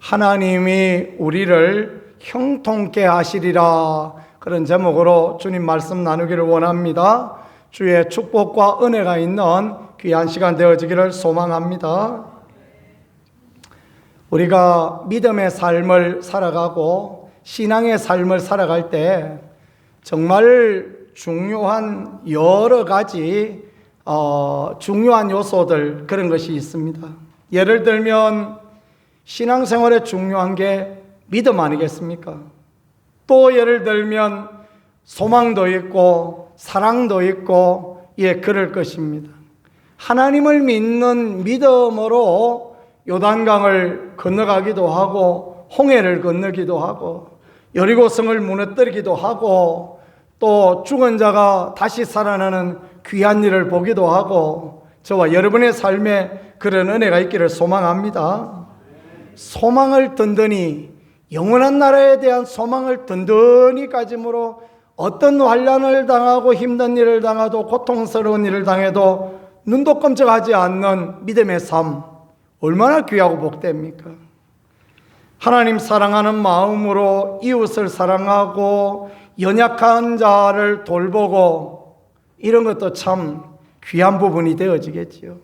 하나님이 우리를 형통케 하시리라, 그런 제목으로 주님 말씀 나누기를 원합니다. 주의 축복과 은혜가 있는 귀한 시간 되어지기를 소망합니다. 우리가 믿음의 삶을 살아가고 신앙의 삶을 살아갈 때 정말 중요한 여러 가지 중요한 요소들, 그런 것이 있습니다. 예를 들면 신앙생활에 중요한 게 믿음 아니겠습니까? 또 예를 들면 소망도 있고 사랑도 있고, 그럴 것입니다. 하나님을 믿는 믿음으로 요단강을 건너가기도 하고 홍해를 건너기도 하고 여리고성을 무너뜨리기도 하고, 또 죽은 자가 다시 살아나는 귀한 일을 보기도 하고, 저와 여러분의 삶에 그런 은혜가 있기를 소망합니다. 소망을 든든히, 영원한 나라에 대한 소망을 든든히 가짐으로 어떤 환난을 당하고 힘든 일을 당하도 고통스러운 일을 당해도 눈도 끔찍하지 않는 믿음의 삶, 얼마나 귀하고 복됩니까? 하나님 사랑하는 마음으로 이웃을 사랑하고 연약한 자를 돌보고, 이런 것도 참 귀한 부분이 되어지겠지요.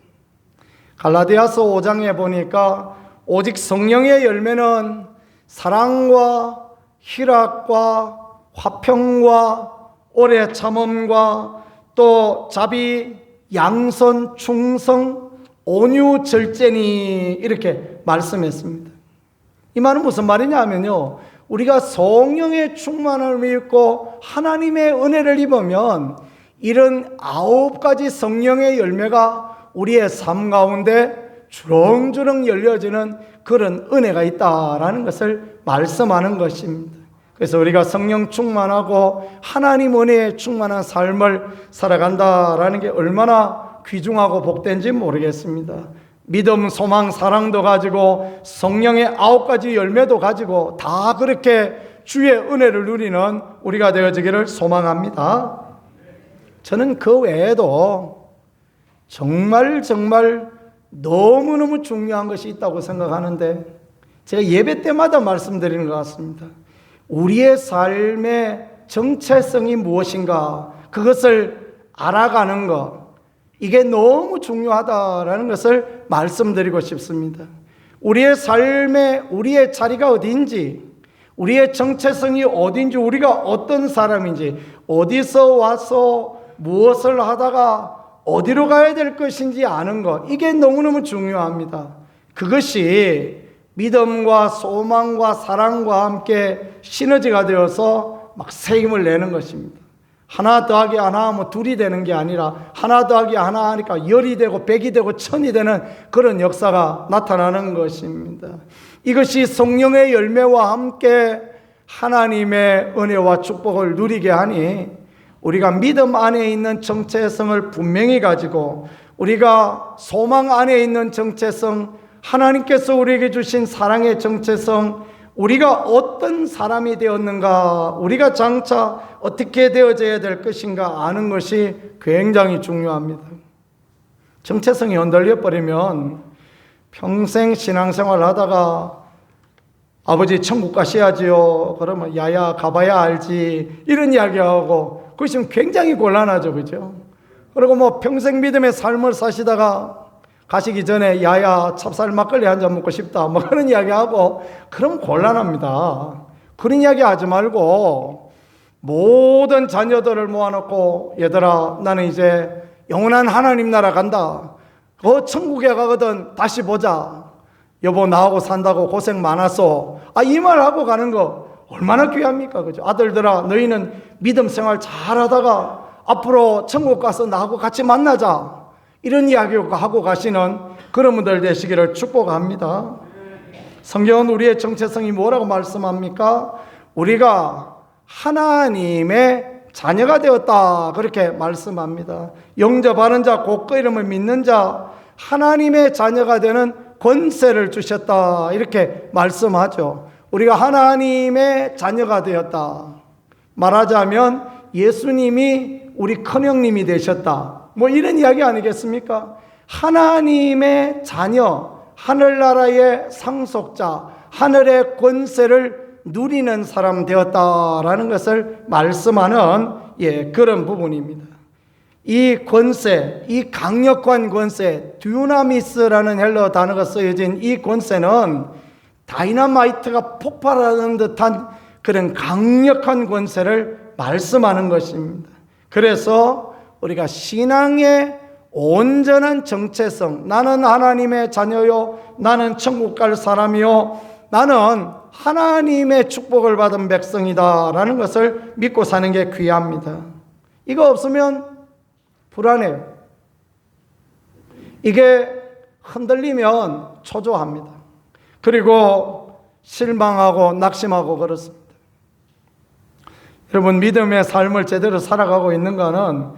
갈라디아서 5장에 보니까 오직 성령의 열매는 사랑과 희락과 화평과 오래 참음과 또 자비, 양선, 충성, 온유, 절제니, 이렇게 말씀했습니다. 이 말은 무슨 말이냐 하면요, 우리가 성령의 충만함을 입고 하나님의 은혜를 입으면 이런 9가지 성령의 열매가 우리의 삶 가운데 주렁주렁 열려지는 그런 은혜가 있다라는 것을 말씀하는 것입니다. 그래서 우리가 성령 충만하고 하나님 은혜에 충만한 삶을 살아간다라는 게 얼마나 귀중하고 복된지 모르겠습니다. 믿음, 소망, 사랑도 가지고 성령의 9가지 열매도 가지고 다 그렇게 주의 은혜를 누리는 우리가 되어지기를 소망합니다. 저는 그 외에도 정말 너무너무 중요한 것이 있다고 생각하는데, 제가 예배 때마다 말씀드리는 것 같습니다. 우리의 삶의 정체성이 무엇인가, 그것을 알아가는 것, 이게 너무 중요하다라는 것을 말씀드리고 싶습니다. 우리의 삶에 우리의 자리가 어디인지, 우리의 정체성이 어디인지, 우리가 어떤 사람인지, 어디서 와서 무엇을 하다가 어디로 가야 될 것인지 아는 것, 이게 너무너무 중요합니다. 그것이 믿음과 소망과 사랑과 함께 시너지가 되어서 막 새 힘을 내는 것입니다. 하나 더하기 하나 하면 둘이 되는 게 아니라 하나 더하기 하나 하니까 열이 되고 백이 되고 천이 되는 그런 역사가 나타나는 것입니다. 이것이 성령의 열매와 함께 하나님의 은혜와 축복을 누리게 하니, 우리가 믿음 안에 있는 정체성을 분명히 가지고, 우리가 소망 안에 있는 정체성, 하나님께서 우리에게 주신 사랑의 정체성, 우리가 어떤 사람이 되었는가, 우리가 장차 어떻게 되어져야 될 것인가 아는 것이 굉장히 중요합니다. 정체성이 흔들려 버리면 평생 신앙생활 하다가 아버지 천국 가셔야지요, 그러면 야야 가봐야 알지, 이런 이야기하고, 그것이 굉장히 곤란하죠, 그죠? 그리고 평생 믿음의 삶을 사시다가 가시기 전에 야야 찹쌀 막걸리 한 잔 먹고 싶다, 그런 이야기하고, 그럼 곤란합니다. 그런 이야기 하지 말고 모든 자녀들을 모아놓고, 얘들아 나는 이제 영원한 하나님 나라 간다, 그 천국에 가거든 다시 보자, 여보 나하고 산다고 고생 많았어, 이 말하고 가는 거 얼마나 귀합니까, 그죠? 아들들아 너희는 믿음 생활 잘하다가 앞으로 천국 가서 나하고 같이 만나자, 이런 이야기를 하고 가시는 그런 분들 되시기를 축복합니다. 성경은 우리의 정체성이 뭐라고 말씀합니까? 우리가 하나님의 자녀가 되었다, 그렇게 말씀합니다. 영접하는 자, 곧 그 이름을 믿는 자, 하나님의 자녀가 되는 권세를 주셨다, 이렇게 말씀하죠. 우리가 하나님의 자녀가 되었다, 말하자면 예수님이 우리 큰형님이 되셨다, 이런 이야기 아니겠습니까? 하나님의 자녀, 하늘나라의 상속자, 하늘의 권세를 누리는 사람 되었다라는 것을 말씀하는 그런 부분입니다. 이 권세, 이 강력한 권세, 듀나미스라는 헬러 단어가 쓰여진 이 권세는 다이너마이트가 폭발하는 듯한 그런 강력한 권세를 말씀하는 것입니다. 그래서 우리가 신앙의 온전한 정체성, 나는 하나님의 자녀요, 나는 천국 갈 사람이요, 나는 하나님의 축복을 받은 백성이다 라는 것을 믿고 사는 게 귀합니다. 이거 없으면 불안해요. 이게 흔들리면 초조합니다. 그리고 실망하고 낙심하고 그렇습니다. 여러분, 믿음의 삶을 제대로 살아가고 있는가는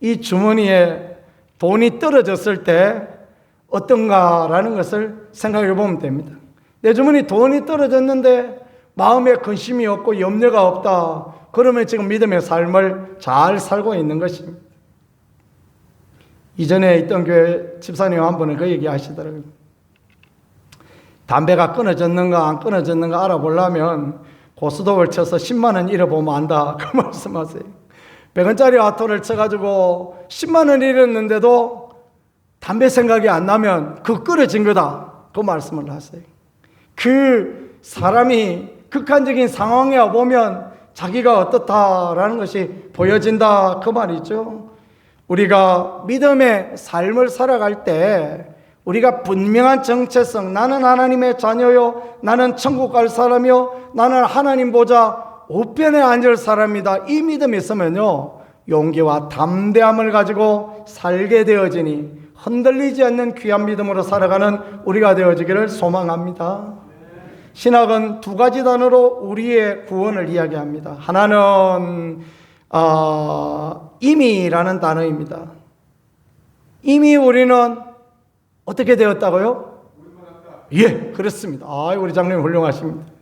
이 주머니에 돈이 떨어졌을 때 어떤가라는 것을 생각해 보면 됩니다. 내 주머니 돈이 떨어졌는데 마음에 근심이 없고 염려가 없다. 그러면 지금 믿음의 삶을 잘 살고 있는 것입니다. 이전에 있던 교회 집사님 한 분은 그 얘기 하시더라고요. 담배가 끊어졌는가 안 끊어졌는가 알아보려면 고스톱을 쳐서 10만 원 잃어보면 안다. 그 말씀하세요. 100원짜리 화토를 쳐가지고 10만 원 잃었는데도 담배 생각이 안 나면 그 끊어진 거다. 그 말씀을 하세요. 그 사람이 극한적인 상황에 보면 자기가 어떻다라는 것이 보여진다. 그 말이죠. 우리가 믿음의 삶을 살아갈 때 우리가 분명한 정체성, 나는 하나님의 자녀요, 나는 천국 갈 사람이요, 나는 하나님 보좌 우편에 앉을 사람이다. 이 믿음이 있으면요, 용기와 담대함을 가지고 살게 되어지니 흔들리지 않는 귀한 믿음으로 살아가는 우리가 되어지기를 소망합니다. 신학은 두 가지 단어로 우리의 구원을 이야기합니다. 하나는 이미라는 단어입니다. 이미 우리는 어떻게 되었다고요? 예, 그렇습니다. 우리 장로님 훌륭하십니다.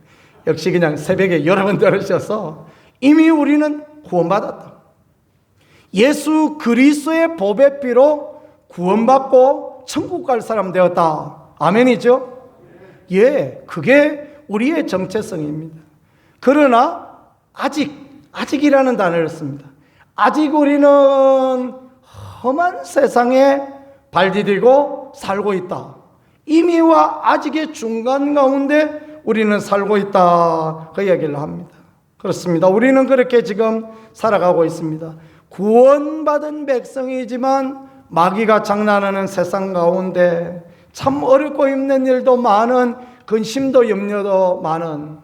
역시 그냥 새벽에 여러 번 들으셔서 이미 우리는 구원받았다. 예수 그리스도의 보배 피로 구원받고 천국 갈 사람 되었다. 아멘이죠? 예, 그게 우리의 정체성입니다. 그러나 아직이라는 단어를 씁니다. 아직 우리는 험한 세상에 발 디디고 살고 있다. 이미와 아직의 중간 가운데 우리는 살고 있다. 그 이야기를 합니다. 그렇습니다. 우리는 그렇게 지금 살아가고 있습니다. 구원받은 백성이지만 마귀가 장난하는 세상 가운데 참 어렵고 힘든 일도 많은, 근심도 염려도 많은,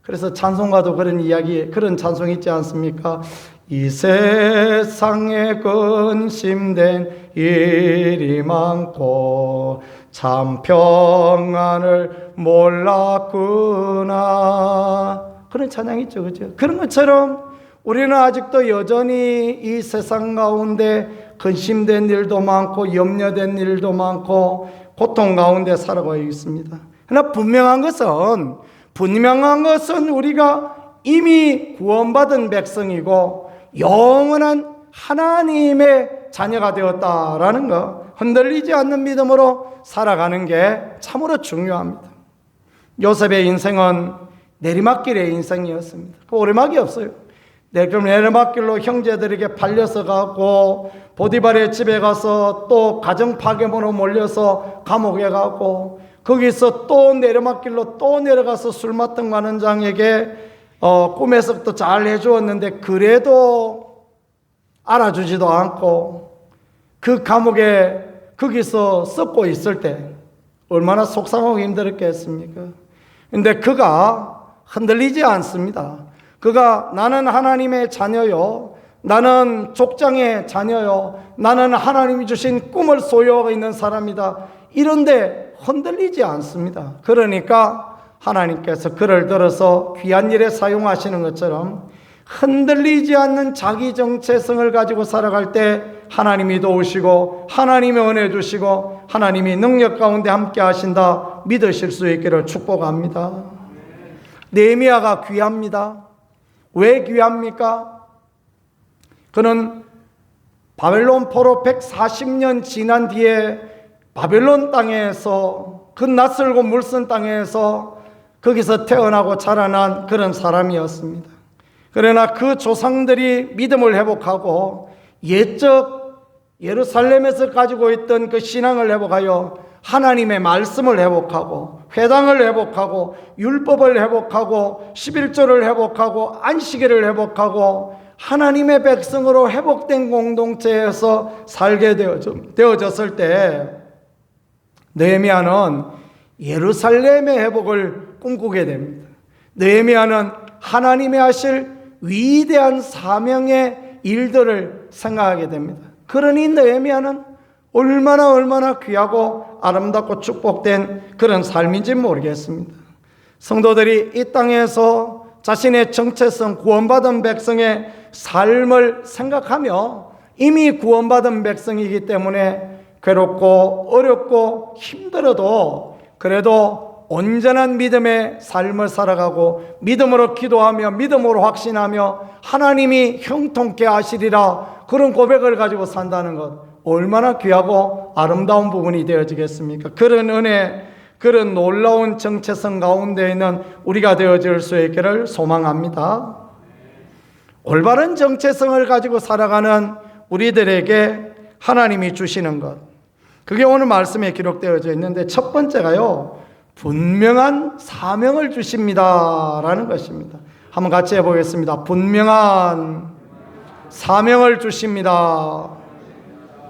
그래서 찬송가도 그런 찬송 있지 않습니까? 이 세상에 근심된 일이 많고 참 평안을 몰랐구나. 그런 찬양 있죠, 그죠? 그런 것처럼 우리는 아직도 여전히 이 세상 가운데 근심된 일도 많고 염려된 일도 많고 고통 가운데 살아가고 있습니다. 그러나 분명한 것은 우리가 이미 구원받은 백성이고 영원한 하나님의 자녀가 되었다라는 것, 흔들리지 않는 믿음으로 살아가는 게 참으로 중요합니다. 요셉의 인생은 내리막길의 인생이었습니다. 그 오르막이 없어요. 그럼 내리막길로 형제들에게 팔려서 가고 보디발의 집에 가서 또 가정 파괴모로 몰려서 감옥에 가고 거기서 또 내리막길로 또 내려가서 술 맡은 관원장에게 꿈에서부터 잘 해주었는데 그래도 알아주지도 않고 그 감옥에 거기서 썩고 있을 때 얼마나 속상하고 힘들었겠습니까? 근데 그가 흔들리지 않습니다. 그가 나는 하나님의 자녀요, 나는 족장의 자녀요, 나는 하나님이 주신 꿈을 소유하고 있는 사람이다. 이런데 흔들리지 않습니다. 그러니까 하나님께서 그를 들어서 귀한 일에 사용하시는 것처럼 흔들리지 않는 자기 정체성을 가지고 살아갈 때 하나님이 도우시고 하나님이 은혜 주시고 하나님이 능력 가운데 함께 하신다 믿으실 수 있기를 축복합니다. 느헤미야가 귀합니다. 왜 귀합니까? 그는 바벨론 포로 140년 지난 뒤에 바벨론 땅에서, 그 낯설고 물선 땅에서 거기서 태어나고 자라난 그런 사람이었습니다. 그러나 그 조상들이 믿음을 회복하고 옛적 예루살렘에서 가지고 있던 그 신앙을 회복하여 하나님의 말씀을 회복하고 회당을 회복하고 율법을 회복하고 11조를 회복하고 안식일을 회복하고 하나님의 백성으로 회복된 공동체에서 살게 되어졌을 때 느헤미야는 예루살렘의 회복을 꿈꾸게 됩니다. 느헤미야는 하나님이 하실 위대한 사명의 일들을 생각하게 됩니다. 그러니 느헤미야는 얼마나 귀하고 아름답고 축복된 그런 삶인지 모르겠습니다. 성도들이 이 땅에서 자신의 정체성, 구원받은 백성의 삶을 생각하며 이미 구원받은 백성이기 때문에 괴롭고 어렵고 힘들어도 그래도 온전한 믿음의 삶을 살아가고 믿음으로 기도하며 믿음으로 확신하며 하나님이 형통케 하시리라, 그런 고백을 가지고 산다는 것, 얼마나 귀하고 아름다운 부분이 되어지겠습니까? 그런 은혜, 그런 놀라운 정체성 가운데 있는 우리가 되어질 수 있기를 소망합니다. 올바른 정체성을 가지고 살아가는 우리들에게 하나님이 주시는 것, 그게 오늘 말씀에 기록되어져 있는데 첫 번째가요, 분명한 사명을 주십니다 라는 것입니다. 한번 같이 해보겠습니다. 분명한 사명을 주십니다.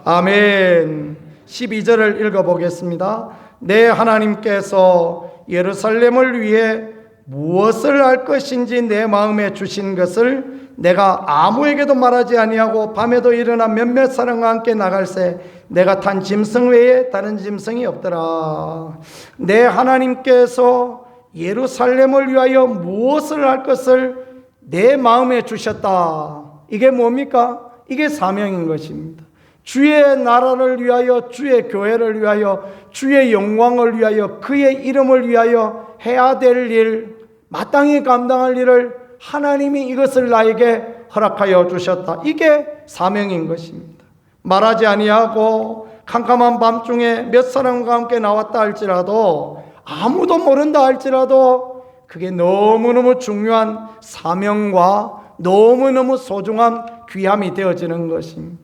아멘. 12절을 읽어보겠습니다. 내 하나님께서 예루살렘을 위해 무엇을 할 것인지 내 마음에 주신 것을 내가 아무에게도 말하지 아니하고 밤에도 일어나 몇몇 사람과 함께 나갈새 내가 탄 짐승 외에 다른 짐승이 없더라. 내 하나님께서 예루살렘을 위하여 무엇을 할 것을 내 마음에 주셨다. 이게 뭡니까? 이게 사명인 것입니다. 주의 나라를 위하여, 주의 교회를 위하여, 주의 영광을 위하여, 그의 이름을 위하여 해야 될 일, 마땅히 감당할 일을 하나님이 이것을 나에게 허락하여 주셨다. 이게 사명인 것입니다. 말하지 아니하고 캄캄한 밤중에 몇 사람과 함께 나왔다 할지라도, 아무도 모른다 할지라도 그게 너무너무 중요한 사명과 너무너무 소중한 귀함이 되어지는 것입니다.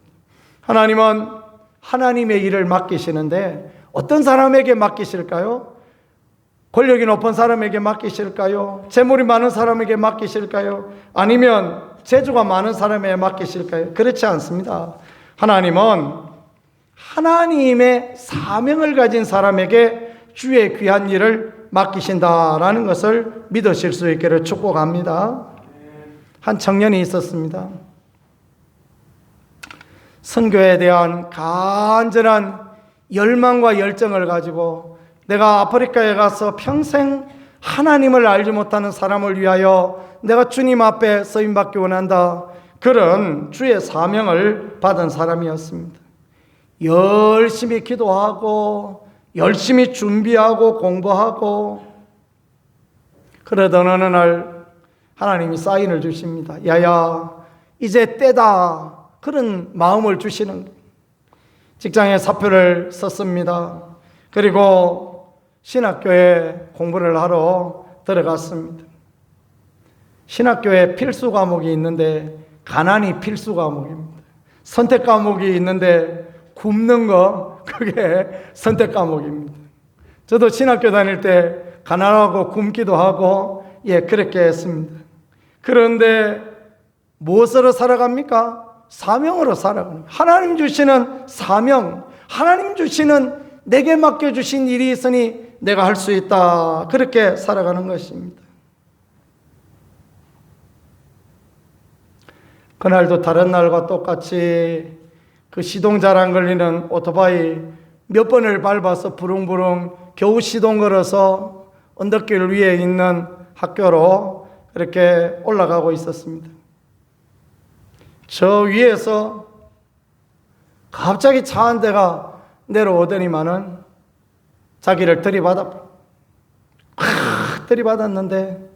하나님은 하나님의 일을 맡기시는데 어떤 사람에게 맡기실까요? 권력이 높은 사람에게 맡기실까요? 재물이 많은 사람에게 맡기실까요? 아니면 재주가 많은 사람에게 맡기실까요? 그렇지 않습니다. 하나님은 하나님의 사명을 가진 사람에게 주의 귀한 일을 맡기신다라는 것을 믿으실 수 있기를 축복합니다. 한 청년이 있었습니다. 선교에 대한 간절한 열망과 열정을 가지고 내가 아프리카에 가서 평생 하나님을 알지 못하는 사람을 위하여 내가 주님 앞에 쓰임받기 원한다, 그런 주의 사명을 받은 사람이었습니다. 열심히 기도하고 열심히 준비하고 공부하고 그러던 어느 날 하나님이 사인을 주십니다. 야야, 이제 때다. 그런 마음을 주시는 거예요. 직장에 사표를 썼습니다. 그리고 신학교에 공부를 하러 들어갔습니다. 신학교에 필수 과목이 있는데 가난이 필수 과목입니다. 선택 과목이 있는데 굶는 거, 그게 선택 과목입니다. 저도 신학교 다닐 때 가난하고 굶기도 하고 그렇게 했습니다. 그런데 무엇으로 살아갑니까? 사명으로 살아가는, 하나님 주시는 사명, 하나님 주시는 내게 맡겨주신 일이 있으니 내가 할 수 있다, 그렇게 살아가는 것입니다. 그날도 다른 날과 똑같이 그 시동잘 안 걸리는 오토바이 몇 번을 밟아서 부릉부릉 겨우 시동 걸어서 언덕길 위에 있는 학교로 이렇게 올라가고 있었습니다. 저 위에서 갑자기 차 한 대가 내려오더니만은 자기를 들이받았는데,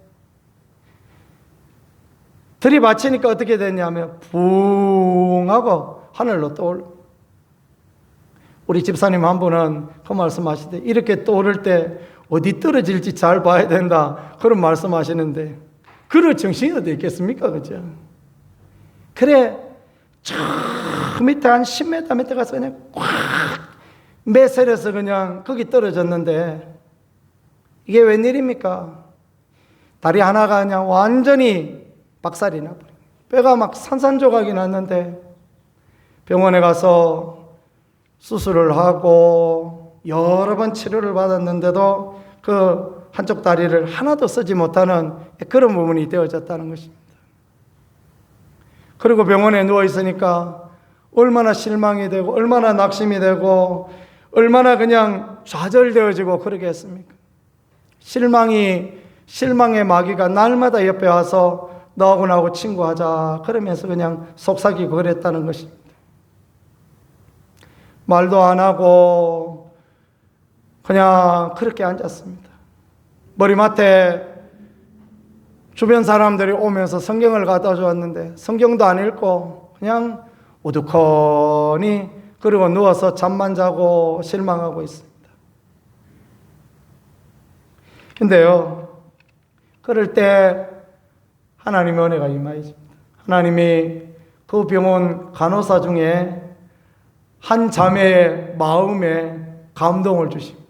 들이받치니까 어떻게 됐냐면 붕 하고 하늘로 떠올라. 우리 집사님 한 분은 그 말씀하시되 이렇게 떠오를 때 어디 떨어질지 잘 봐야 된다 그런 말씀하시는데 그럴 정신이 어디 있겠습니까? 그죠? 그래 저 밑에 한 10m 밑에 가서 그냥 꽉 매설해서 그냥 거기 떨어졌는데 이게 웬일입니까? 다리 하나가 그냥 완전히 박살이 나버려. 뼈가 막 산산조각이 났는데 병원에 가서 수술을 하고 여러 번 치료를 받았는데도 그 한쪽 다리를 하나도 쓰지 못하는 그런 부분이 되어졌다는 것입니다. 그리고 병원에 누워 있으니까 얼마나 실망이 되고 얼마나 낙심이 되고 얼마나 그냥 좌절되어지고 그러게 했습니까? 실망의 마귀가 날마다 옆에 와서 너하고 나하고 친구하자 그러면서 그냥 속삭이고 그랬다는 것입니다. 말도 안 하고 그냥 그렇게 앉았습니다. 머리맡에 주변 사람들이 오면서 성경을 갖다 주었는데 성경도 안 읽고 그냥 우두커니 그리고 누워서 잠만 자고 실망하고 있습니다. 근데요, 그럴 때 하나님의 은혜가 임하십니다. 하나님이 그 병원 간호사 중에 한 자매의 마음에 감동을 주십니다.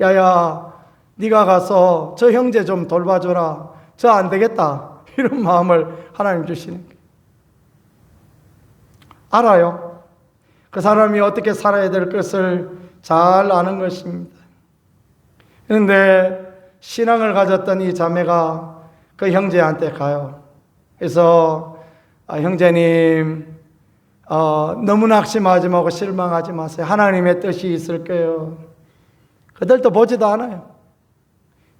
야야, 네가 가서 저 형제 좀 돌봐줘라. 저 안 되겠다. 이런 마음을 하나님 주시는 거예요. 알아요. 그 사람이 어떻게 살아야 될 것을 잘 아는 것입니다. 그런데 신앙을 가졌던 이 자매가 그 형제한테 가요. 그래서 형제님 너무 낙심하지 말고 실망하지 마세요. 하나님의 뜻이 있을 거예요. 그들도 보지도 않아요.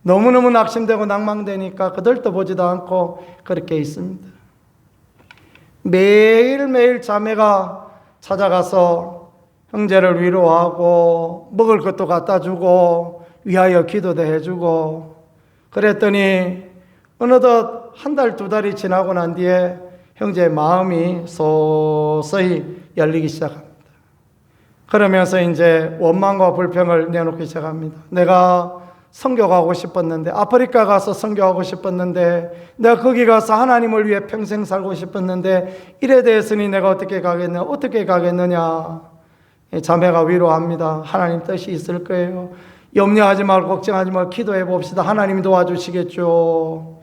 너무너무 낙심되고 낭망되니까 그들도 보지도 않고 그렇게 있습니다. 매일매일 자매가 찾아가서 형제를 위로하고 먹을 것도 갖다 주고 위하여 기도도 해주고 그랬더니 어느덧 한 달, 두 달이 지나고 난 뒤에 형제의 마음이 서서히 열리기 시작합니다. 그러면서 이제 원망과 불평을 내놓기 시작합니다. 내가 선교 가고 싶었는데, 아프리카 가서 선교하고 싶었는데, 내가 거기 가서 하나님을 위해 평생 살고 싶었는데 이래 대해서는 내가 어떻게 가겠느냐. 자매가 위로합니다. 하나님 뜻이 있을 거예요. 염려하지 말고 걱정하지 말고 기도해 봅시다. 하나님이 도와주시겠죠.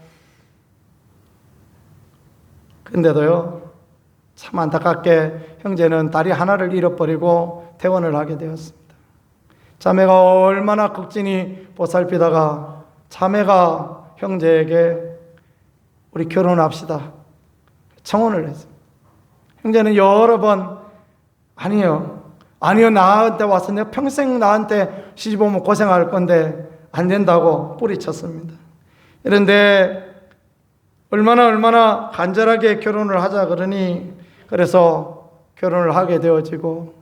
근데도요, 참 안타깝게 형제는 다리 하나를 잃어버리고 퇴원을 하게 되었습니다. 자매가 얼마나 극진히 보살피다가 자매가 형제에게 우리 결혼합시다 청혼을 했습니다. 형제는 여러 번 아니요 나한테 와서 내가 평생 나한테 시집 오면 고생할 건데 안 된다고 뿌리쳤습니다. 그런데 얼마나 간절하게 결혼을 하자 그러니 그래서 결혼을 하게 되어지고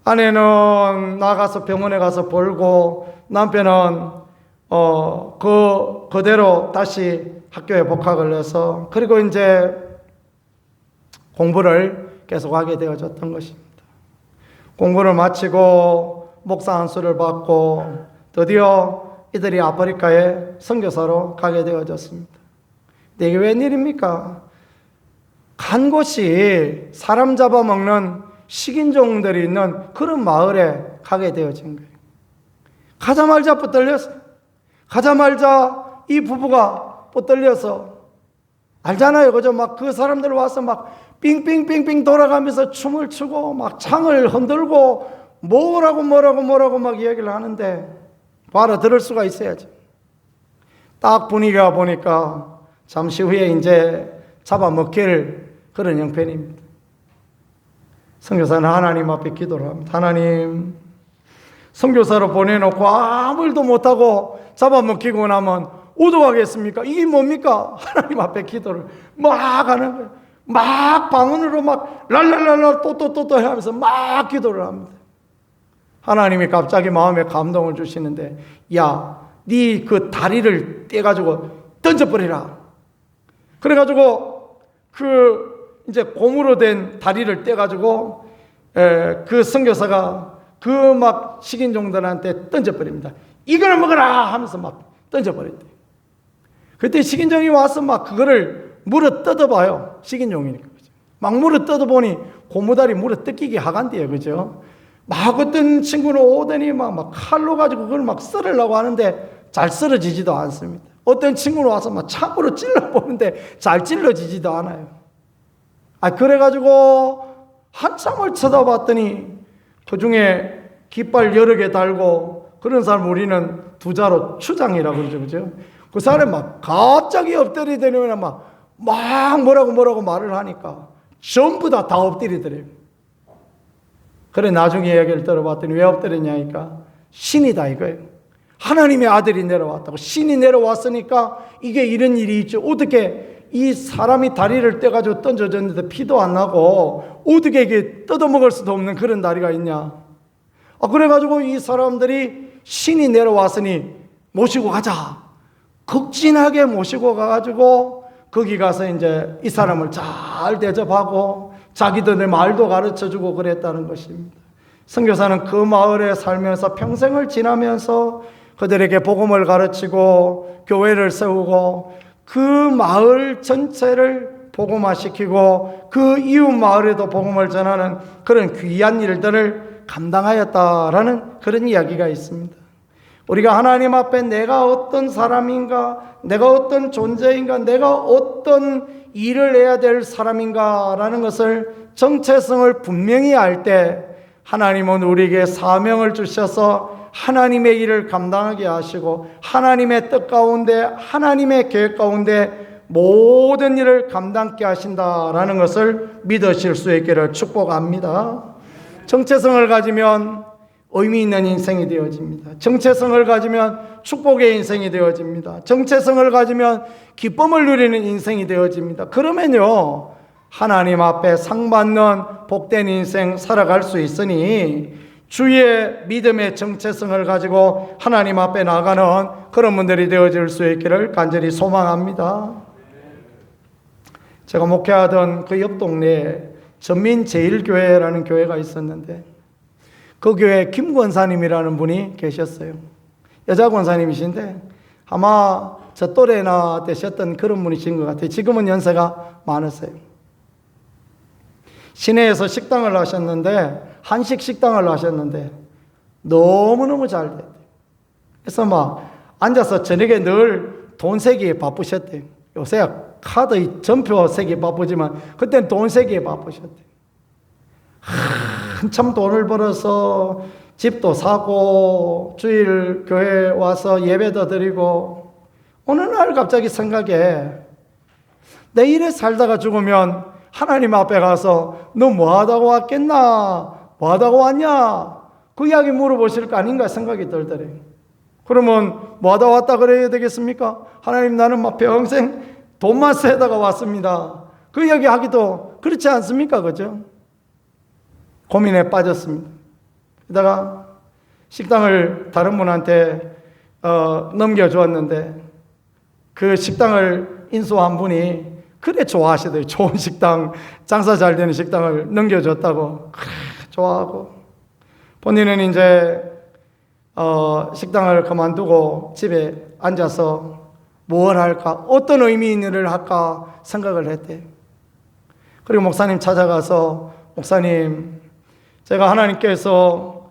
아내는 나가서 병원에 가서 벌고 남편은 그대로 다시 학교에 복학을 해서 그리고 이제 공부를 계속하게 되어졌던 것입니다. 공부를 마치고 목사 안수를 받고 드디어 이들이 아프리카에 선교사로 가게 되어졌습니다. 근데 이게 웬일입니까? 간 곳이 사람 잡아먹는 식인종들이 있는 그런 마을에 가게 되어진 거예요. 가자마자 붙들렸어요. 가자마자 이 부부가 붙들려서 알잖아요. 그죠? 막 그 사람들 와서 막 빙빙빙빙 돌아가면서 춤을 추고 막 창을 흔들고 뭐라고 막 이야기를 하는데 바로 들을 수가 있어야죠. 딱 분위기가 보니까 잠시 후에 이제 잡아먹힐 그런 형편입니다. 선교사는 하나님 앞에 기도를 합니다. 하나님, 선교사로 보내놓고 아무 일도 못하고 잡아먹히고 나면 어떡하겠습니까? 이게 뭡니까? 하나님 앞에 기도를 막 하는 거예요. 막 방언으로 막 랄랄랄라 또또또또 하면서 막 기도를 합니다. 하나님이 갑자기 마음에 감동을 주시는데 야, 네 그 다리를 떼가지고 던져버리라. 그래가지고 그 이제 고무로 된 다리를 떼가지고 그 선교사가 그 막 식인종들한테 던져버립니다. 이거를 먹어라 하면서 막 던져버렸대. 그때 식인종이 와서 막 그거를 물어 뜯어봐요. 식인종이니까. 막 물어 뜯어보니 고무다리 물어 뜯기기 하간대요. 그죠? 막 어떤 친구는 오더니 막 칼로 가지고 그걸 막 썰으려고 하는데 잘 썰어지지도 않습니다. 어떤 친구는 와서 막 창으로 찔러보는데 잘 찔러지지도 않아요. 그래가지고 한참을 쳐다봤더니 그 중에 깃발 여러 개 달고 그런 사람 우리는 두자로 추장이라고 그러죠. 그죠? 그 사람이 막 갑자기 엎드리더니 막 뭐라고 말을 하니까 전부 다 엎드리더래요. 그래 나중에 이야기를 들어봤더니 왜 엎드렸냐니까 신이다 이거예요. 하나님의 아들이 내려왔다고. 신이 내려왔으니까 이게 이런 일이 있죠. 어떻게 이 사람이 다리를 떼가지고 던져졌는데 피도 안 나고 어떻게 이게 뜯어먹을 수도 없는 그런 다리가 있냐. 그래가지고 이 사람들이 신이 내려왔으니 모시고 가자. 극진하게 모시고 가가지고 거기 가서 이제 이 사람을 잘 대접하고 자기들의 말도 가르쳐주고 그랬다는 것입니다. 선교사는 그 마을에 살면서 평생을 지나면서 그들에게 복음을 가르치고 교회를 세우고 그 마을 전체를 복음화시키고 그 이웃 마을에도 복음을 전하는 그런 귀한 일들을 감당하였다라는 그런 이야기가 있습니다. 우리가 하나님 앞에 내가 어떤 사람인가, 내가 어떤 존재인가, 내가 어떤 일을 해야 될 사람인가라는 것을 정체성을 분명히 알 때 하나님은 우리에게 사명을 주셔서 하나님의 일을 감당하게 하시고 하나님의 뜻 가운데 하나님의 계획 가운데 모든 일을 감당케 하신다라는 것을 믿으실 수 있기를 축복합니다. 정체성을 가지면 의미 있는 인생이 되어집니다. 정체성을 가지면 축복의 인생이 되어집니다. 정체성을 가지면 기쁨을 누리는 인생이 되어집니다. 그러면요 하나님 앞에 상 받는 복된 인생 살아갈 수 있으니 주의 믿음의 정체성을 가지고 하나님 앞에 나가는 그런 분들이 되어질 수 있기를 간절히 소망합니다. 제가 목회하던 그 옆 동네에 전민제일교회라는 교회가 있었는데 그 교회에 김 권사님이라는 분이 계셨어요. 여자 권사님이신데 아마 저 또래나 되셨던 그런 분이신 것 같아요. 지금은 연세가 많으세요. 시내에서 식당을 하셨는데 한식 식당을 하셨는데 너무너무 잘 됐대요. 그래서 막 앉아서 저녁에 늘 돈 세기에 바쁘셨대요. 요새야 카드 전표 세기에 바쁘지만 그때는 돈 세기에 바쁘셨대요. 한참 돈을 벌어서 집도 사고 주일 교회 와서 예배도 드리고 어느 날 갑자기 생각에 내 일에 살다가 죽으면 하나님 앞에 가서 너 뭐하다고 왔겠나? 뭐하다고 왔냐? 그 이야기 물어보실 거 아닌가 생각이 들더래요. 그러면 뭐하다 왔다 그래야 되겠습니까? 하나님 나는 막 평생 돈만 세다가 왔습니다. 그 이야기 하기도 그렇지 않습니까? 그죠? 고민에 빠졌습니다. 그러다가 식당을 다른 분한테 넘겨주었는데 그 식당을 인수한 분이 그래 좋아하시더라고요. 좋은 식당, 장사 잘 되는 식당을 넘겨줬다고 그래 좋아하고 본인은 이제 식당을 그만두고 집에 앉아서 뭘 할까, 어떤 의미 있는 일을 할까 생각을 했대요. 그리고 목사님 찾아가서 목사님 제가 하나님께서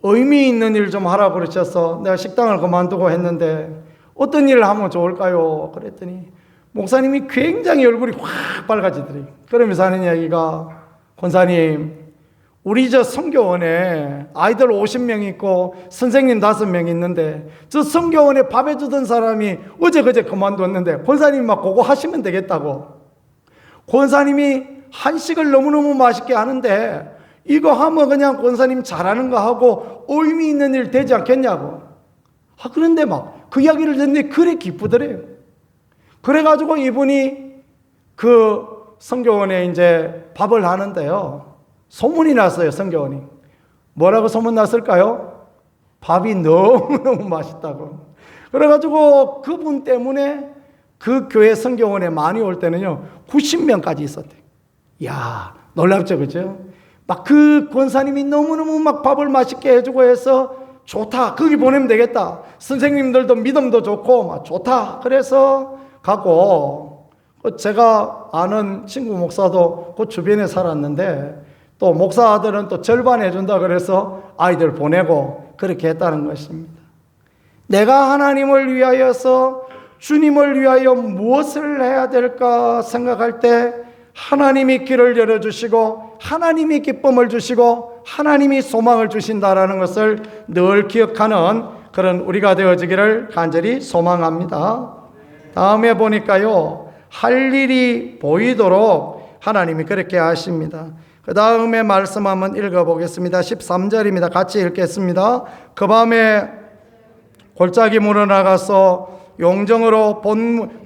의미 있는 일 좀 하라고 그러셔서 내가 식당을 그만두고 했는데 어떤 일을 하면 좋을까요? 그랬더니 목사님이 굉장히 얼굴이 확 밝아지더래요. 그러면서 하는 이야기가 권사님 우리 저 선교원에 아이들 50명 있고 선생님 5명 있는데 저 선교원에 밥 해주던 사람이 어제 그제 그만뒀는데 권사님 막 그거 하시면 되겠다고. 권사님이 한식을 너무너무 맛있게 하는데 이거 하면 그냥 권사님 잘하는 거 하고 의미 있는 일 되지 않겠냐고. 그런데 막 그 이야기를 듣는데 그래 기쁘더래요. 그래가지고 이분이 그 선교원에 이제 밥을 하는데요. 소문이 났어요, 선교원이. 뭐라고 소문 났을까요? 밥이 너무너무 맛있다고. 그래가지고 그분 때문에 그 교회 선교원에 많이 올 때는요, 90명까지 있었대요. 이야, 놀랍죠, 그죠? 막 그 권사님이 너무너무 막 밥을 맛있게 해주고 해서 좋다, 거기 보내면 되겠다. 선생님들도 믿음도 좋고 막 좋다. 그래서 가고, 제가 아는 친구 목사도 그 주변에 살았는데 또 목사 아들은 또 절반 해준다 그래서 아이들 보내고 그렇게 했다는 것입니다. 내가 하나님을 위하여서, 주님을 위하여 무엇을 해야 될까 생각할 때 하나님이 길을 열어주시고 하나님이 기쁨을 주시고 하나님이 소망을 주신다라는 것을 늘 기억하는 그런 우리가 되어지기를 간절히 소망합니다. 다음에 보니까요, 할 일이 보이도록 하나님이 그렇게 하십니다. 그 다음에 말씀 한번 읽어보겠습니다. 13절입니다. 같이 읽겠습니다. 그 밤에 골짜기 물어 나가서 용정으로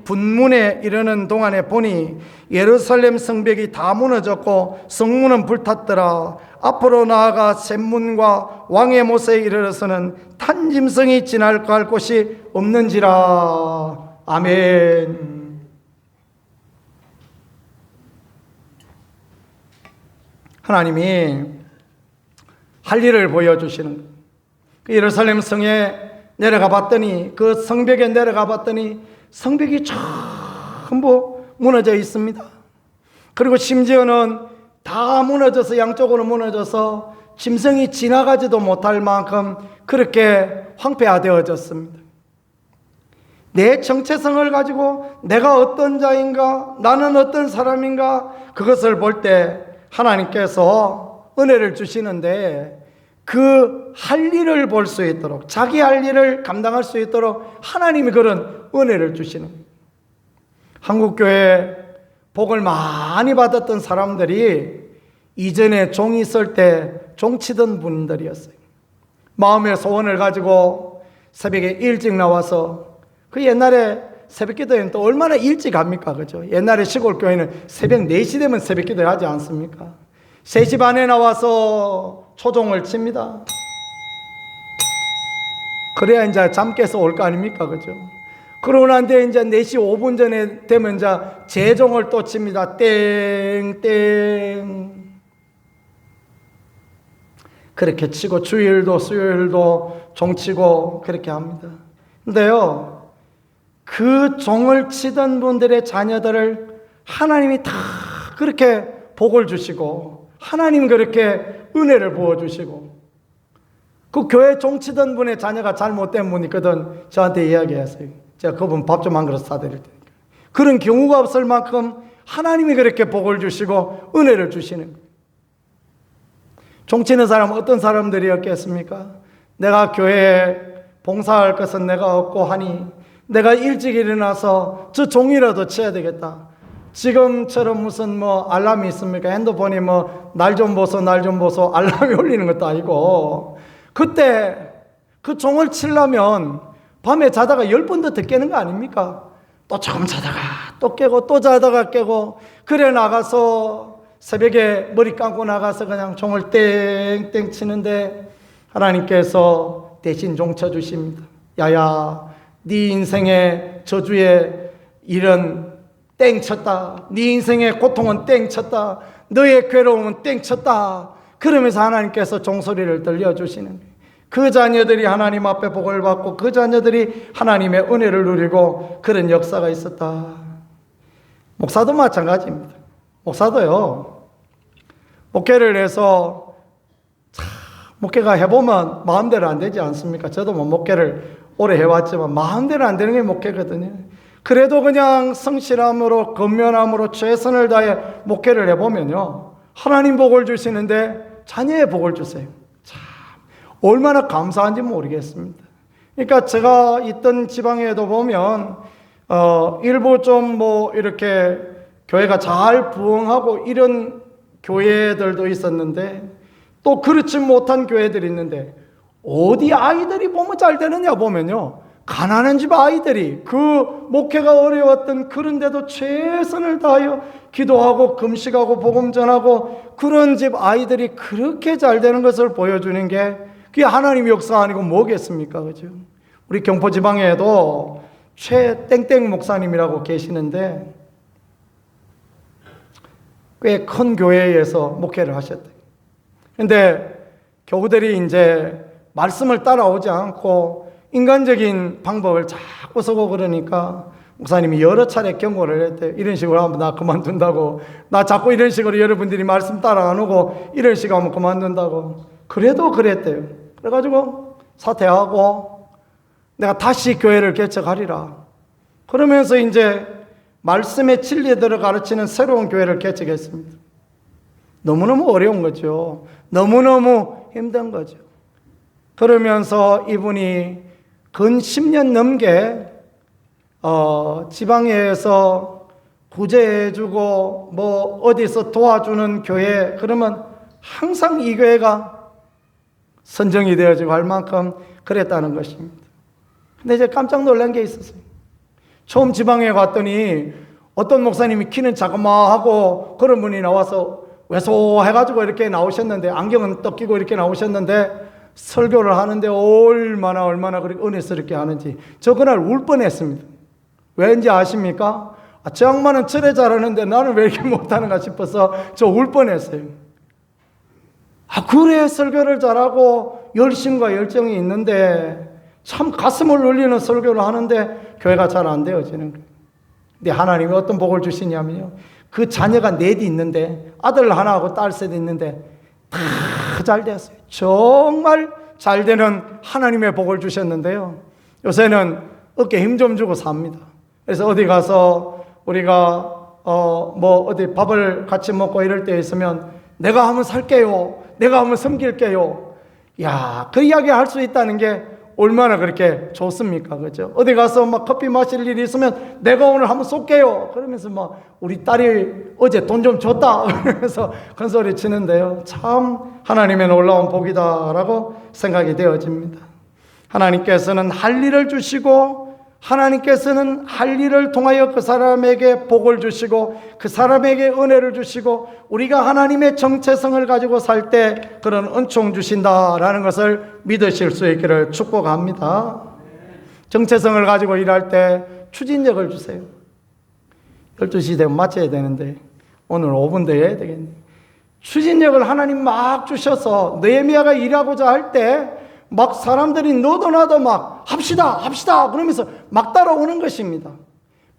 분문에 이르는 동안에 보니 예루살렘 성벽이 다 무너졌고 성문은 불탔더라. 앞으로 나아가 샘문과 왕의 못에 이르러서는 탄짐승이 지나갈 곳이 없는지라. 아멘. 하나님이 할 일을 보여주시는, 그 예루살렘 성에 내려가 봤더니, 그 성벽에 내려가 봤더니 성벽이 전부 무너져 있습니다. 그리고 심지어는 다 무너져서, 양쪽으로 무너져서 짐승이 지나가지도 못할 만큼 그렇게 황폐화되어졌습니다. 내 정체성을 가지고 내가 어떤 자인가, 나는 어떤 사람인가, 그것을 볼 때 하나님께서 은혜를 주시는데, 그 할 일을 볼 수 있도록, 자기 할 일을 감당할 수 있도록 하나님이 그런 은혜를 주시는 거예요. 한국교회 복을 많이 받았던 사람들이 이전에 종이 있을 때 종치던 분들이었어요. 마음의 소원을 가지고 새벽에 일찍 나와서, 그 옛날에 새벽기도에는 또 얼마나 일찍 합니까? 그죠? 옛날에 시골교회는 새벽 4시 되면 새벽기도를 하지 않습니까? 3시 반에 나와서 초종을 칩니다. 그래야 이제 잠 깨서 올 거 아닙니까? 그죠? 그러고 난 뒤에 이제 4시 5분 전에 되면 이제 재종을 또 칩니다. 땡땡. 그렇게 치고 주일도 수요일도 종치고 그렇게 합니다. 근데요, 그 종을 치던 분들의 자녀들을 하나님이 다 그렇게 복을 주시고 하나님 그렇게 은혜를 부어주시고, 그 교회 종치던 분의 자녀가 잘못된 분이 있거든. 저한테 이야기했어요. 제가 그분 밥 좀 한 그릇 사드릴 테니까. 그런 경우가 없을 만큼 하나님이 그렇게 복을 주시고 은혜를 주시는 거예요. 종치는 사람은 어떤 사람들이었겠습니까? 내가 교회에 봉사할 것은 내가 없고 하니 내가 일찍 일어나서 저 종이라도 쳐야 되겠다. 지금처럼 무슨 알람이 있습니까? 핸드폰이 날 좀 보소 날 좀 보소 알람이 울리는 것도 아니고, 그때 그 종을 치려면 밤에 자다가 10번도 더 깨는 거 아닙니까? 또 조금 자다가 또 깨고 또 자다가 깨고, 그래 나가서 새벽에 머리 감고 나가서 그냥 종을 땡땡 치는데 하나님께서 대신 종 쳐주십니다. 야야, 네 인생의 저주에 이런 땡 쳤다. 네 인생의 고통은 땡 쳤다. 너의 괴로움은 땡 쳤다. 그러면서 하나님께서 종소리를 들려주시는 거예요. 그 자녀들이 하나님 앞에 복을 받고 그 자녀들이 하나님의 은혜를 누리고 그런 역사가 있었다. 목사도 마찬가지입니다. 목사도요, 목회를 해서 목회가 해보면 마음대로 안 되지 않습니까? 저도 목회를 오래 해왔지만 마음대로 안 되는 게 목회거든요. 그래도 그냥 성실함으로 건면함으로 최선을 다해 목회를 해보면요, 하나님 복을 주시는데 자녀의 복을 주세요. 참 얼마나 감사한지 모르겠습니다. 그러니까 제가 있던 지방에도 보면 일부 좀 이렇게 교회가 잘 부흥하고 이런 교회들도 있었는데, 또 그렇지 못한 교회들이 있는데, 어디 아이들이 보면 잘 되느냐 보면요, 가난한 집 아이들이 그 목회가 어려웠던 그런데도 최선을 다하여 기도하고 금식하고 복음 전하고 그런 집 아이들이 그렇게 잘 되는 것을 보여주는 게 그게 하나님의 역사 아니고 뭐겠습니까? 그죠? 우리 경포 지방에도 최땡땡 목사님이라고 계시는데 꽤 큰 교회에서 목회를 하셨대요. 근데 교우들이 이제 말씀을 따라오지 않고 인간적인 방법을 자꾸 쓰고 그러니까 목사님이 여러 차례 경고를 했대요. 이런 식으로 하면 나 그만둔다고. 나 자꾸 이런 식으로 여러분들이 말씀 따라 안 오고 이런 식으로 하면 그만둔다고. 그래도 그랬대요. 그래가지고 사퇴하고 내가 다시 교회를 개척하리라. 그러면서 이제 말씀의 진리대로 가르치는 새로운 교회를 개척했습니다. 너무너무 어려운 거죠. 너무너무 힘든 거죠. 그러면서 이분이 근 10년 넘게 지방에서 구제해주고 뭐 어디서 도와주는 교회, 그러면 항상 이 교회가 선정이 되어지고 할 만큼 그랬다는 것입니다. 근데 이제 깜짝 놀란 게 있었어요. 처음 지방에 갔더니 어떤 목사님이 키는 자그마하고 그런 분이 나와서 왜소해가지고 이렇게 나오셨는데, 안경은 떡 끼고 이렇게 나오셨는데 설교를 하는데 얼마나 그렇게 은혜스럽게 하는지 저 그날 울 뻔했습니다. 왠지 아십니까? 저 양반은 절에 잘하는데 나는 왜 이렇게 못하는가 싶어서 저 울 뻔했어요. 그래 설교를 잘하고 열심과 열정이 있는데 참 가슴을 울리는 설교를 하는데 교회가 잘 안 되어지는 거예요. 근데 하나님이 어떤 복을 주시냐면요, 그 자녀가 넷이 있는데 아들 하나하고 딸 셋이 있는데 다 잘 되었어요. 정말 잘 되는 하나님의 복을 주셨는데요, 요새는 어깨 힘 좀 주고 삽니다. 그래서 어디 가서 우리가 어디 밥을 같이 먹고 이럴 때 있으면 내가 한번 살게요, 내가 한번 섬길게요. 야, 그 이야기 할 수 있다는 게 얼마나 그렇게 좋습니까? 그죠? 어디 가서 막 커피 마실 일이 있으면 내가 오늘 한번 쏠게요. 그러면서 막 우리 딸이 어제 돈 좀 줬다. 그러면서 큰 소리 치는데요. 참 하나님의 놀라운 복이다라고 생각이 되어집니다. 하나님께서는 할 일을 주시고 하나님께서는 할 일을 통하여 그 사람에게 복을 주시고 그 사람에게 은혜를 주시고 우리가 하나님의 정체성을 가지고 살 때 그런 은총 주신다라는 것을 믿으실 수 있기를 축복합니다. 정체성을 가지고 일할 때 추진력을 주세요. 12시 되면 마쳐야 되는데 오늘 5분 더 해야 되겠네. 추진력을 하나님 막 주셔서 느헤미야가 일하고자 할 때 막 사람들이 너도 나도 막 합시다 그러면서 막 따라오는 것입니다.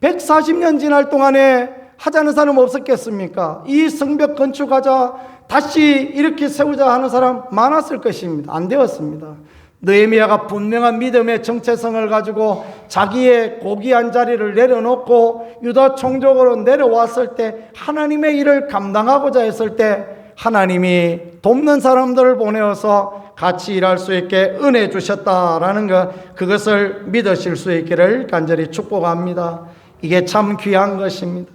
140년 지날 동안에 하자는 사람 없었겠습니까? 이 성벽 건축하자, 다시 이렇게 세우자 하는 사람 많았을 것입니다. 안 되었습니다. 느헤미야가 분명한 믿음의 정체성을 가지고 자기의 고귀한 자리를 내려놓고 유다 총독으로 내려왔을 때, 하나님의 일을 감당하고자 했을 때 하나님이 돕는 사람들을 보내어서 같이 일할 수 있게 은혜 주셨다라는 것, 그것을 믿으실 수 있기를 간절히 축복합니다. 이게 참 귀한 것입니다.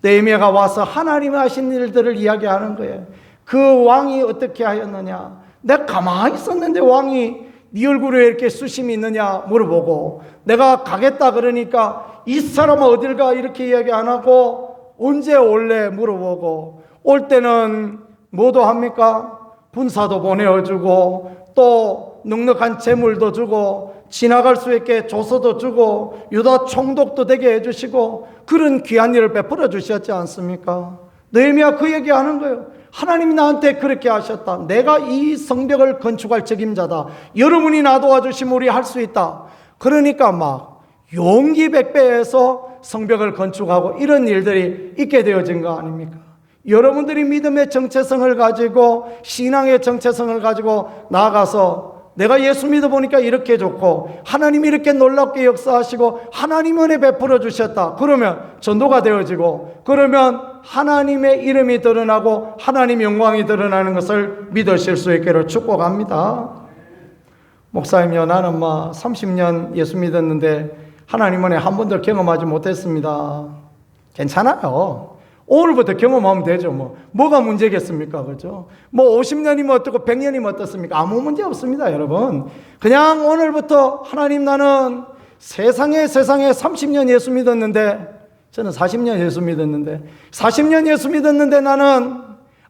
느헤미야가 와서 하나님이 하신 일들을 이야기하는 거예요. 그 왕이 어떻게 하였느냐, 내가 가만히 있었는데 왕이 네 얼굴에 이렇게 수심이 있느냐 물어보고, 내가 가겠다 그러니까 이 사람은 어딜 가 이렇게 이야기 안 하고 언제 올래 물어보고, 올 때는 뭐도 합니까? 군사도 보내어주고 또 넉넉한 재물도 주고 지나갈 수 있게 조서도 주고 유다 총독도 되게 해주시고 그런 귀한 일을 베풀어 주셨지 않습니까? 느헤미야 그 얘기하는 거예요. 하나님이 나한테 그렇게 하셨다. 내가 이 성벽을 건축할 책임자다. 여러분이 나 도와주시면 우리 할 수 있다. 그러니까 막 용기 백배해서 성벽을 건축하고 이런 일들이 있게 되어진 거 아닙니까? 여러분들이 믿음의 정체성을 가지고 신앙의 정체성을 가지고 나아가서 내가 예수 믿어보니까 이렇게 좋고 하나님이 이렇게 놀랍게 역사하시고 하나님 은혜 베풀어 주셨다. 그러면 전도가 되어지고, 그러면 하나님의 이름이 드러나고 하나님 영광이 드러나는 것을 믿으실 수 있기를 축복합니다. 목사님이요, 나는 30년 예수 믿었는데 하나님 은혜 한 번도 경험하지 못했습니다. 괜찮아요. 오늘부터 경험하면 되죠. 뭐가 문제겠습니까? 그렇죠? 50년이면 어떻고 100년이면 어떻습니까? 아무 문제 없습니다, 여러분. 그냥 오늘부터 하나님, 나는 세상에 30년 예수 믿었는데, 저는 40년 예수 믿었는데 40년 예수 믿었는데 나는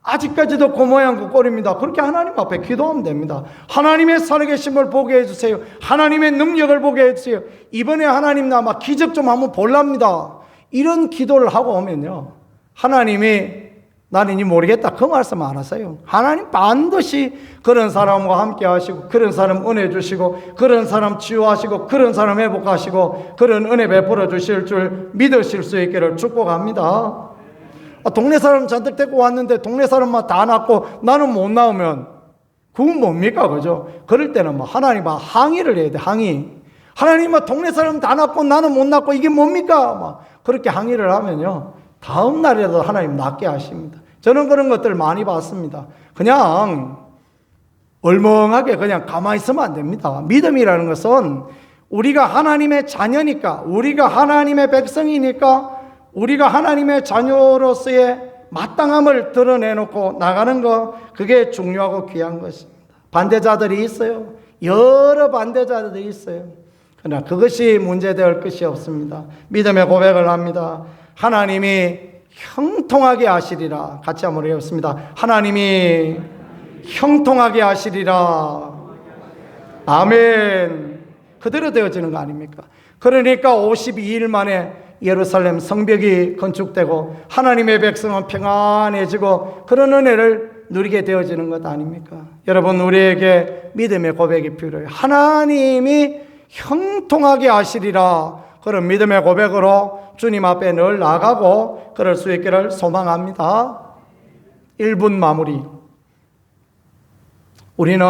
아직까지도 그 모양 그 꼴입니다. 그렇게 하나님 앞에 기도하면 됩니다. 하나님의 살아계심을 보게 해주세요. 하나님의 능력을 보게 해주세요. 이번에 하나님 나 기적 좀 한번 볼랍니다. 이런 기도를 하고 오면요, 하나님이 나는 모르겠다. 그 말씀 안 하세요. 하나님 반드시 그런 사람과 함께 하시고, 그런 사람 은혜 주시고, 그런 사람 치유하시고, 그런 사람 회복하시고, 그런 은혜 베풀어 주실 줄 믿으실 수 있기를 축복합니다. 동네 사람 잔뜩 데리고 왔는데 동네 사람만 다 낳고 나는 못 낳으면 그건 뭡니까? 그죠? 그럴 때는 하나님 항의를 해야 돼. 항의. 하나님 동네 사람 다 낳고 나는 못 낳고 이게 뭡니까? 그렇게 항의를 하면요, 다음 날이라도 하나님 낫게 하십니다. 저는 그런 것들을 많이 봤습니다. 그냥 얼멍하게 그냥 가만히 있으면 안 됩니다. 믿음이라는 것은 우리가 하나님의 자녀니까, 우리가 하나님의 백성이니까, 우리가 하나님의 자녀로서의 마땅함을 드러내놓고 나가는 것, 그게 중요하고 귀한 것입니다. 반대자들이 있어요. 여러 반대자들이 있어요. 그러나 그것이 문제될 것이 없습니다. 믿음의 고백을 합니다. 하나님이 형통하게 하시리라. 같이 한번 해보겠습니다. 하나님이 형통하게 하시리라. 아멘. 그대로 되어지는 거 아닙니까? 그러니까 52일 만에 예루살렘 성벽이 건축되고 하나님의 백성은 평안해지고 그런 은혜를 누리게 되어지는 것 아닙니까? 여러분, 우리에게 믿음의 고백이 필요해요. 하나님이 형통하게 하시리라. 그런 믿음의 고백으로 주님 앞에 늘 나가고 그럴 수 있기를 소망합니다. 1분 마무리. 우리는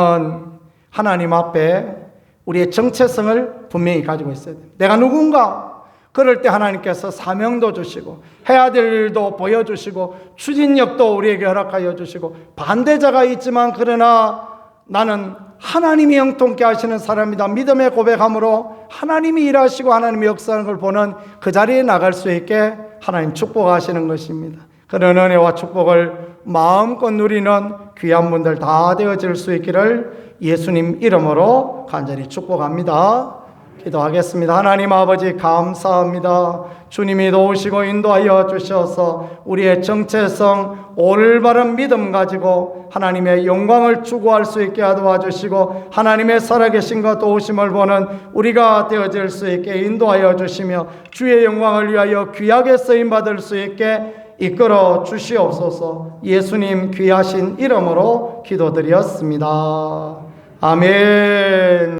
하나님 앞에 우리의 정체성을 분명히 가지고 있어야 돼요. 내가 누군가? 그럴 때 하나님께서 사명도 주시고 해야 될 일도 보여주시고 추진력도 우리에게 허락하여 주시고, 반대자가 있지만 그러나 나는 하나님이 형통케 하시는 사람이다. 믿음의 고백함으로 하나님이 일하시고 하나님이 역사하는 걸 보는 그 자리에 나갈 수 있게 하나님 축복하시는 것입니다. 그런 은혜와 축복을 마음껏 누리는 귀한 분들 다 되어질 수 있기를 예수님 이름으로 간절히 축복합니다. 기도하겠습니다. 하나님 아버지, 감사합니다. 주님이 도우시고 인도하여 주셔서 우리의 정체성, 올바른 믿음 가지고 하나님의 영광을 추구할 수 있게 도와주시고 하나님의 살아계신과 도우심을 보는 우리가 되어질 수 있게 인도하여 주시며 주의 영광을 위하여 귀하게 쓰임받을 수 있게 이끌어 주시옵소서. 예수님 귀하신 이름으로 기도드렸습니다. 아멘.